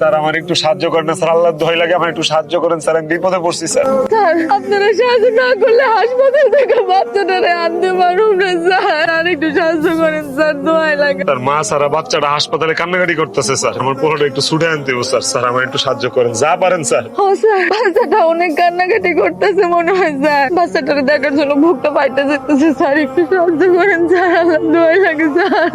Sir আমার একটু সাহায্য করেন না স্যার, আল্লাহর দোহাই লাগে আমার একটু সাহায্য করেন স্যার, আমি বিপদে পড়ছি স্যার। স্যার আপনারা সাহায্য না করলে হাসপাতাল থেকে বাচ্চাটারে আনতে পারুন না স্যার, আর একটু সাহায্য করেন স্যার, দোয়াই লাগে। স্যার মা সারা বাচ্চাটা হাসপাতালে কান্নাকাটি করতেছে স্যার, আমার পোলাটা একটু ছুটে আনতে হবে স্যার, স্যার আমার একটু সাহায্য করেন যা পারেন স্যার। ও স্যার বাচ্চাটা অনেক কান্নাকাটি করতেছে মনে হয় স্যার, বাচ্চাটাকে দেখার জন্য বুকটা পাইতে যেতেছে স্যার, একটু সাহায্য করেন স্যার, আল্লাহ দোয়াই লাগে স্যার।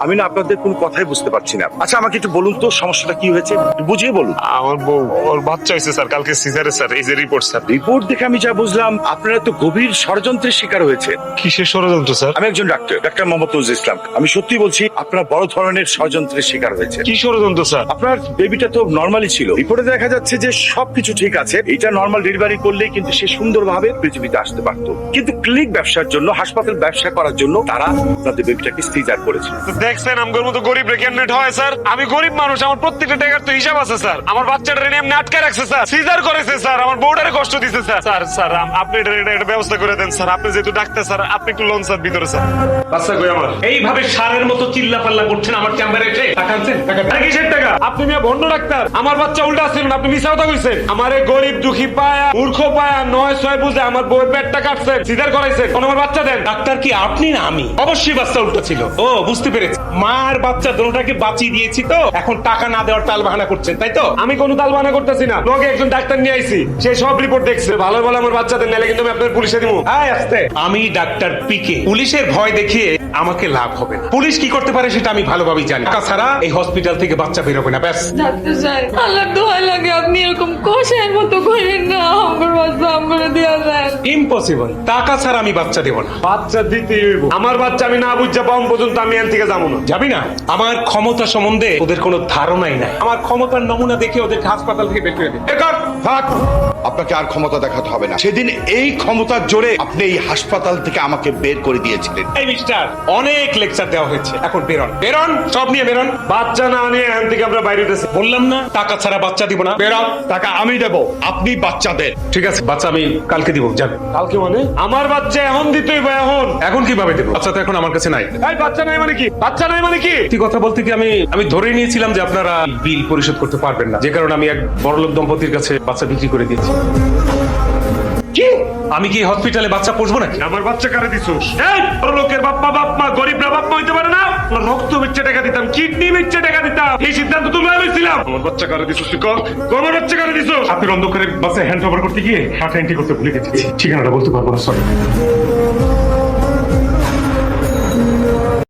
আমি না আপনাদের কোনো কথাই বুঝতে পারছি না। আচ্ছা আমাকে একটু বলুন তো সমস্যাটা কি হয়েছে, একটু বুঝিয়ে বলুন। আমার বউ ওর বাচ্চা হয়েছে স্যার কালকে সিজারে স্যার, এই যে রিপোর্ট স্যার। রিপোর্ট দেখে আমি যা বুঝলাম আপনারা তো গভীর ষড়যন্ত্রের শিকার হয়েছে। কিসের ষড়যন্ত্র স্যার? আমি একজন ডাক্তার মোহাম্মদ নজরুল ইসলাম। আমি সত্যি বলছি আপনারা বড় ধরনের ষড়যন্ত্রের শিকার হয়েছে। কি ষড়যন্ত্র স্যার? আপনার বেবিটা তো নরমালি ছিল, রিপোর্টে দেখা যাচ্ছে যে সবকিছু ঠিক আছে, এটা নরমাল ডেলিভারি করলেই কিন্তু সে সুন্দরভাবে পৃথিবীতে আসতে পারতো, কিন্তু ক্লিনিক ব্যবসার জন্য, হাসপাতাল ব্যবসা করার জন্য তারা আপনাদের বেবিটাকে সিজার করেছে। দেখছেন আমার মতো গরিব রে কেমনে হয় স্যার, আমি গরিব মানুষ, আমার প্রত্যেকটা টাকার তো হিসাব আছে স্যার। আমার বাচ্চাটা এমনি আটকে রাখছে স্যার, সিজার করেছে স্যার, আমার বউটারে কষ্ট দিছে স্যার। স্যার স্যার আপনি এটা ব্যবস্থা করে দেন স্যার, আপনি যেহেতু ডাক্তার স্যার, আপনি একটু লোন স্যার ভিতরে স্যার। বাচ্চা কই আমার? এইভাবে সারের মতো চিল্লা পাল্লা করছেন আমার চেম্বারে এসে। টাকা আনছেন? টাকা কিসের টাকা? আপনি মিয়া ভন্ড ডাক্তার, আমার বাচ্চা উল্টা আসছেন, আপনি মিছা কথা কইছেন। আমারে গরিব দুঃখী পায়া মূর্খ পায়া 9-6 বুঝে আমার বউয়ের পেটটা কাটছেন, সিজার করাইছেন, কোন আমার বাচ্চা দেন। ডাক্তার কি আপনি না আমি? অবশ্যই বাচ্চা উল্টো ছিল। ও বুঝতে পেরেছি, মা আর বাচ্চা দুটোটাকে বাঁচিয়ে দিয়েছি, তো এখন টাকা না দেওয়ার টাল বাহানা করছেন তাই তো? আমি কোনো তালবানা করতেছি না, লোকে একজন ডাক্তার নিয়ে আইছি, সে সব রিপোর্ট দেখছে, ভালো ভালো আমার বাচ্চা দেন, নাহলে কিন্তু আমি আপনার পুলিশে দিব। আয় আসতে, আমি ডাক্তার পিকে। পুলিশের ভয় দেখিয়ে আমাকে লাভ হবে না। পুলিশ কি করতে পারে সেটা আমি ভালোভাবেই জানি। টাকা ছাড়া এই হসপিটাল থেকে বাচ্চা বেরোবে না, ব্যাস। ডাক্তার সাহেব আল্লাহ দোয়াই লাগে, আপনি এরকম কষায়ের মতো করেন না, আমার বাচ্চা আমার দেওয়া যায়। ইম্পসিবল, টাকা ছাড়া আমি বাচ্চা দেবো না। বাচ্চা দিতে হইব, আমার বাচ্চা আমি না বুঝা পাওয়া পর্যন্ত আমি এখান থেকে যাবো না। যাবি না? আমার ক্ষমতা সম্বন্ধে ওদের কোনো ধারণাই নাই। আমার ক্ষমতার নমুনা দেখে ওদেরকে হাসপাতাল থেকে বের করে দিন। থাক, আপনাকে আর ক্ষমতা দেখাতে হবে না। সেদিন এই ক্ষমতার জোরে আপনি এই হাসপাতাল থেকে আমাকে বের করে দিয়েছিলেন। এই মিস্টার, অনেক লেকচার দেওয়া হয়েছে, এখন বেরোন বেরোন, সব নিয়ে বেরোন। বাচ্চা না নিয়ে এখান থেকে আমরা বাইরে উঠেছি। বললাম না টাকা ছাড়া বাচ্চা দিব না, বেরোন। টাকা আমি দেব, আপনি বাচ্চা দেন। ঠিক আছে, বাচ্চা আমি কালকে দিব, যান। কালকে মানে? আমার বাচ্চা এখন দিতেই বা এখন? এখন কিভাবে দেবো? বাচ্চা তো এখন আমার কাছে নাই। এই বাচ্চা নাই মানে কি? বাচ্চা নাই মানে কি? সত্যি কথা বলতে কি আমি ধরে নিয়েছিলাম যে আপনারা বিল পরিশোধ করতে পারবেন না, যে কারণে আমি এক বড়লোক দম্পতির কাছে বাচ্চা বিক্রি করে দিয়েছি। কি? আমি কি হসপিটালে বাচ্চা পুষবো নাকি? আমার বাচ্চা কারে দিছোস? এই বড় লোকের বাপ্পা বাপ মা, গরিবরা বাপ মা হইতে পারে না? আমার রক্ত বেচে টাকা দিতাম, কিডনি বেচে টাকা দিতাম, এই সিদ্ধান্ত তুমি লইছিলাম। আমার বাচ্চা কারে দিছোস তুই কর, আমার বাচ্চা কারে দিছোস? আপনি অন্ধকারে বাসে হ্যান্ড ওভার করতে গিয়ে হার্ট এন্ট্রি করতে ভুলে গেছি, ঠিকানাটা বলতে পারবো না, সরি।